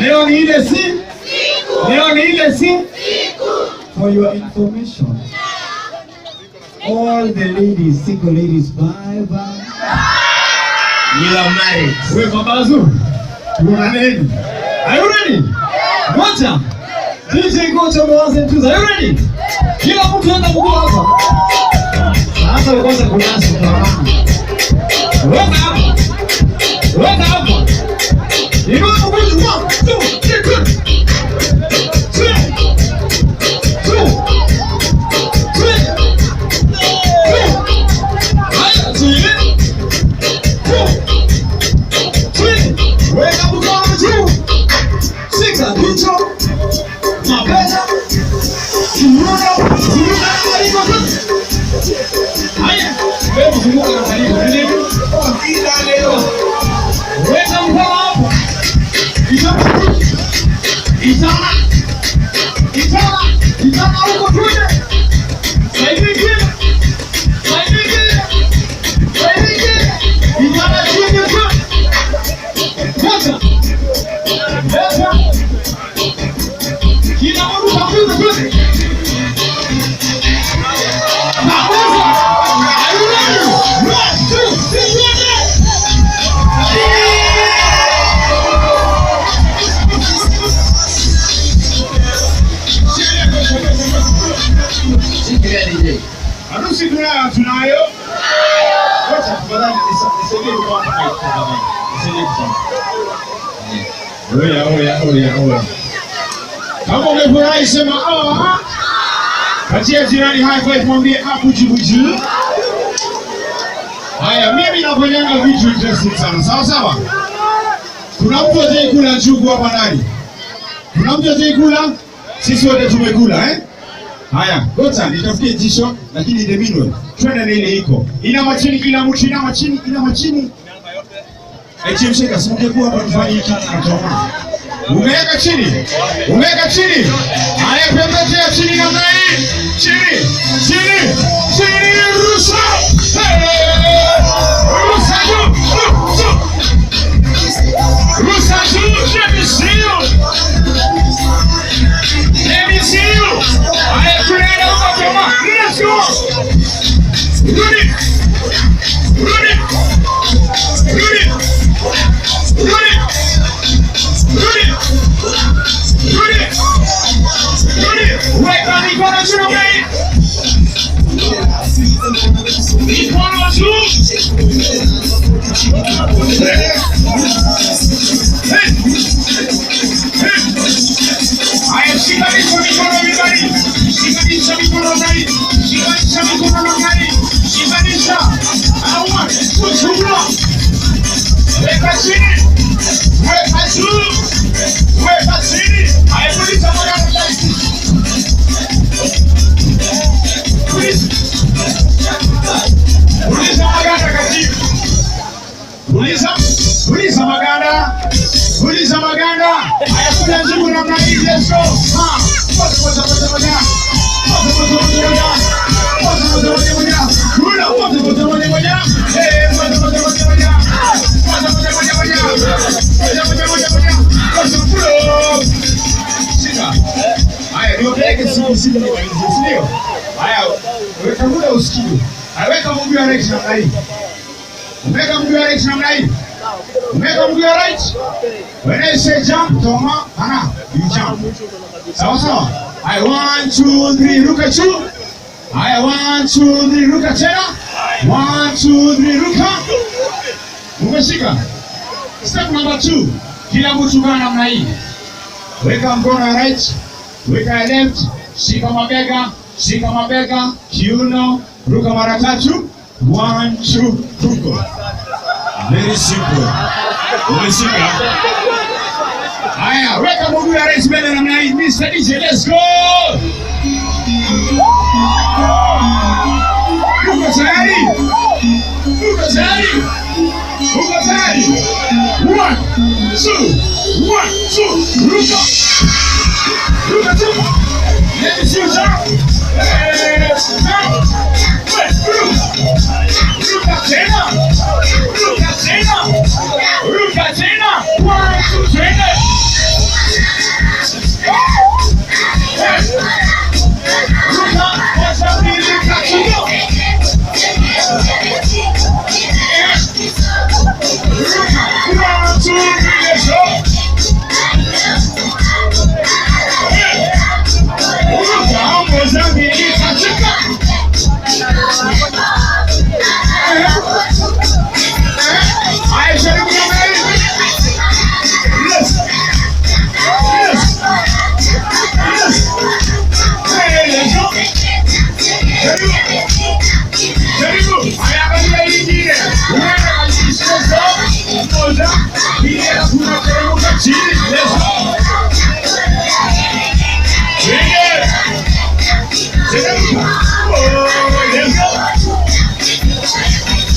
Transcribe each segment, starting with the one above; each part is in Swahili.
Leo ni ile siku. Leo ni ile siku. For your information, all the ladies, single ladies, bye bye. You are married. Wewe babazu. Una nini? Are you ready? Ngoja. DJ Ngoja mwanze tuza. Are you ready? Kila mtu enda mguu hapa. Sasa ukosa kunasa utaona. Weka hapa. Weka hapa. Inua mguu 1 2 3 tunayo. Wacha tafadhali nisaidie kwa hapa. Oya. Kama umefurahi sema ah. Katia jirani high five mwambie hapo jibuji. Haya, mimi nafanyanga vitu interesting sana. Sawa sawa? Kuna mtu atakula njugu hapa ndani. Kuna mtu atakula? Sisi wote tumekula Haya, Gota nitafutie tisho lakini the meanwhile twende na ile iko. Ina machini kila mtu ina machini. Chemsheka simuke kuwa hapa tufanye hiki tunatoka. Umeweka chini. Haya pembezea chini namna hii. Chini. Rusa. Rusa juu. Let me see you. Haya tunaenda huko kama. Let's go. Rudi. Weka mikono juu mbele. Mikono juu. Haya shikanisha mikono mizani. Shikanisha mikono ndani. Shikanisha. Auma. Kuchukua. Weka chini. Weka juu. Weka chini. Haya polisi mwana ndani. Uliza maganda kati. Uliza maganda. Haya kuna njugu namna hii let's go. Haya ndio peke sisi ndio. Haya weka muda usikie. Aweka mguu wa right namna hii. Umeka mguu wa right namna hii. Umeka mguu wa right. When I say jump, toma, you jump. Sawa. I 1 2 3 ruka juu. I 1 2 3 ruka tena. 1 2 3 ruka. Umeshika. Step number 2. Kila mtu kana namna hii. Weka mkono wa right. Weka left. Shika mabega, kiuno, ruka mara 3. 1 2 ruka. Very simple. Umeshika. Haya, weka mguu ya right mbele namna hii. Mr. DJ, let's go. Ruka tayari. 1 2 ruka. Let me see you jump. Ruka tena. 1 2 3. tunateremka chini. Let's go. Teremka.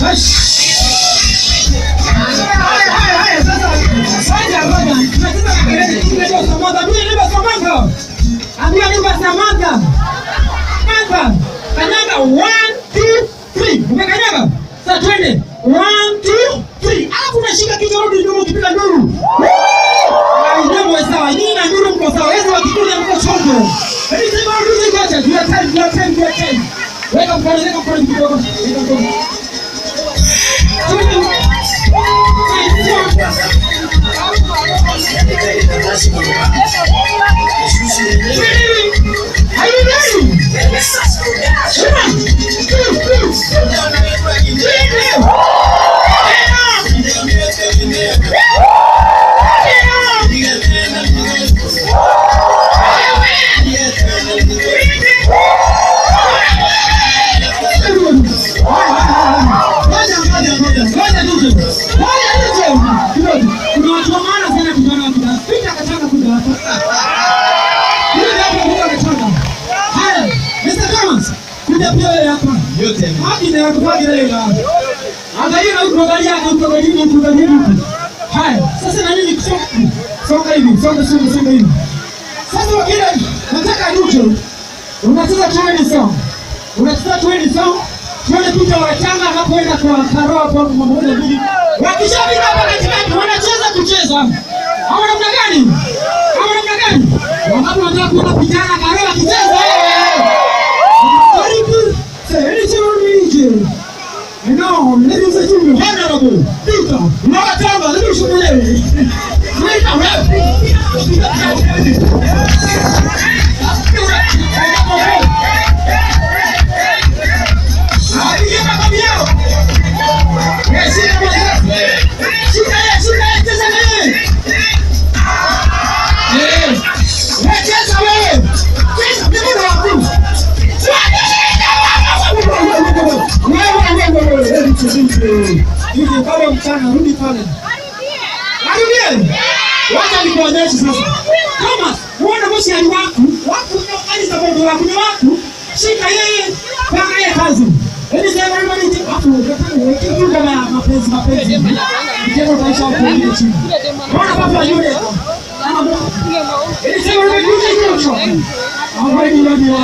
Let's go. Kanyaga 1 2 3. Umekanyaga? Sasa twende 1 2 3. Alafu unashika kichwa rudi nyuma ukipiga nduru. Ndio sawa. Nyinyi na nduru mko sawa. Wewe wakikuja mko chongo. Hebu sema rudi kocha. You are time. Weka mkono kidogo. Weka mkono. Are you ready? Sasa na nini songa hivi. Sasa wakila nataka ndio unacheza 20 song. Tuone picha wachanga hapoenda kwa karoa hapo mmoja mbili. Wakishafika hapa katikati wanacheza kucheza. Hawa namna gani? Wangapi wanataka kuona vijana karoa kicheza? Karibu. Say it. No, ladies and gentlemen, honorable Peter Mwatamba, let me show you. Wait a minute. Hivi kama mchana rudi pale. Arudie. Wacha nikuonyeshe sasa. Kama uone bosi ali wako ndio kazi za bodo wako ni wako. Shika yeye panga yeye kazi. Ili sema nini hapo ukifika kama mapenzi. Ndio utaisha hapo ile chini. Bora baba yule. Ili sema nini hicho. Hapo ndio ndio.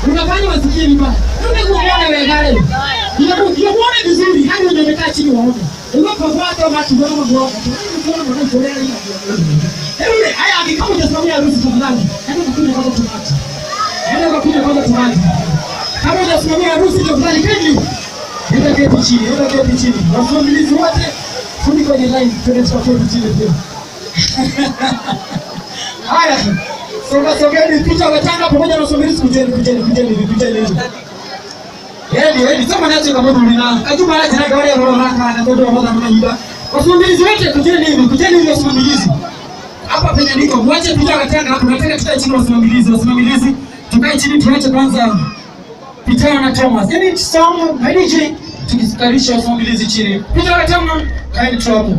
Unafanya wasikie vibaya. Unakuona wewe gari. Unakuona vizuri hadi unamekaa chini waone. Unapofuata watu wao wao. Unaona wanazoea hivi. Hebu haya akikao unasimamia harusi tafadhali. Hata kukuja kwanza tumati. Kama unasimamia harusi tafadhali kendi. Nenda keti chini. Wafamilizi wote fundi kwenye line tunachukua keti chini pia. Haya. Sogeni picha watanga pamoja na Somalizi kujeni. Yaani kama nacho kama mlina. Kajuma laje na gari ya roho haka na ndio mmoja mmoja. Wasomalizi wote kujeni hivi Somalizi. Hapa penye niko mwache picha watanga hapo nataka tukae chini Somalizi. Tukae chini tuache kwanza picha na Thomas. Yaani song DJ tukisikarisha Somalizi chini. Picha watanga kaeni tu hapo.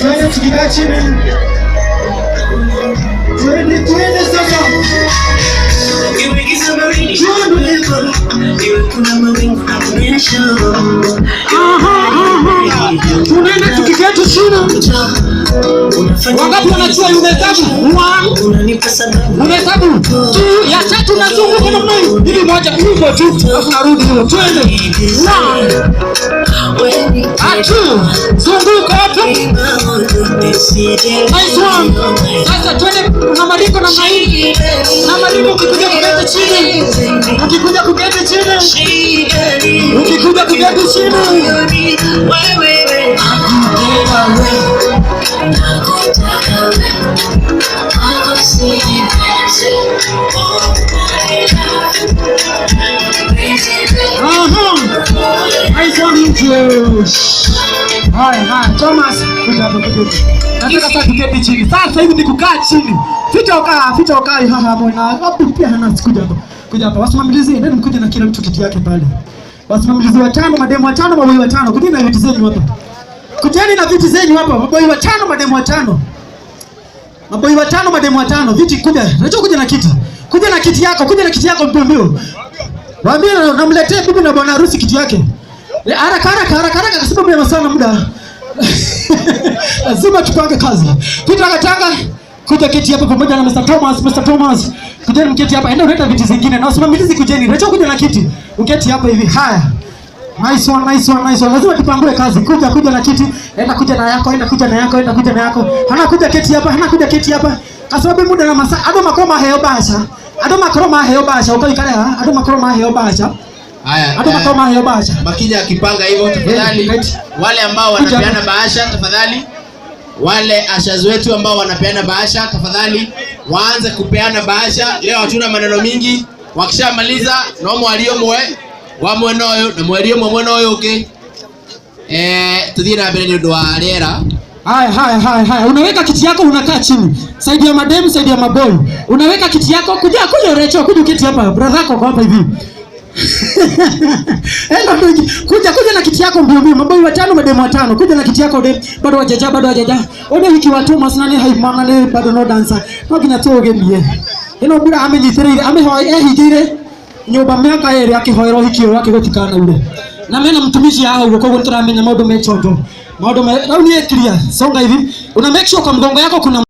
Twende tukikaa chini. Twende sasa. Tunaenda tukiketi chini. Wangapi wanachua umehesabu? Umehesabu? Ya tatu nazunguka namna hii. Hivi moja hivyo tu. Alafu narudi hivyo. Twende. Atu. Zunguka hapo. Nice one. Sasa twende na maliko namna hii. Na maliko ukikuja kuketi chini. Ukikuja kuketi chini. Ukikuja kuketi chini. Hai, Thomas, nataka sasa tuketi chini. Sasa hivi ni kukaa chini. Fita ukaa haha mwana. Wapi pia hana sikuja hapa. Kuja hapa. Wasimamilizi ndio mkuje na kila mtu kiti yake pale. Wasimamilizi watano, mademu watano, maboi watano. Kujeni na viti zenu hapa. Kujeni na viti zenu hapa. Maboi watano, mademu watano. Maboi watano, mademu watano. Viti kuja. Unajua kuja na kiti. Kuja na kiti yako, mbio. Waambie namletee bibi na bwana harusi kiti yake. Haraka kwa sababu ya masana muda. Lazima tupange kazi. Tanga kuja kiti hapa pamoja na Mr. Thomas. Kujeni mketi hapa. Enda viti zingine. Na usimamilizi kujeni. Unajua kuja na kiti. Uketi hapa hivi. Haya. Nice one. Lazima tupangue kazi. Kuja na kiti. Enda kuja na yako. Hana kuja keti hapa. Kwa sababu muda na masaa. Ado makoma heo basha. Ukaikarea. Ado makoma heo basha. Haya. Ado makoma heo basha. Makija akipanga hivyo tafadhali. Wale ambao wanapeana bahasha tafadhali. Wale ashaz wetu ambao wanapeana bahasha tafadhali waanze kupeana bahasha. Leo hatuna maneno mingi. Wakishamaliza no mwalio mwe wa mwenoyo na mwalio mwenoyo okay. Tudhira mbele ndio wa rera. Haya. Unaweka kiti yako unakaa chini. Saidi ya madem, saidi ya maboy. Unaweka kiti yako kuja Recho, kuja kiti hapa. Brother yako kwa hapa hivi. Kuja na kiti yako mbio. Maboy watano, madem watano. Kuja na kiti yako dem. Bado wajaja. Ode hiki watu masnani haimanga ne bado no dancer. Nokina toge mbie. Ino bura amenyitire higire. Nyumba miaka eri akihoero hikio yake gotikana ule. Na mena mtumishi hao uko kwa turamenya maundu mechonjo. Maundu rauni clear. Songa hivi. Una make sure kwa mgongo yako kuna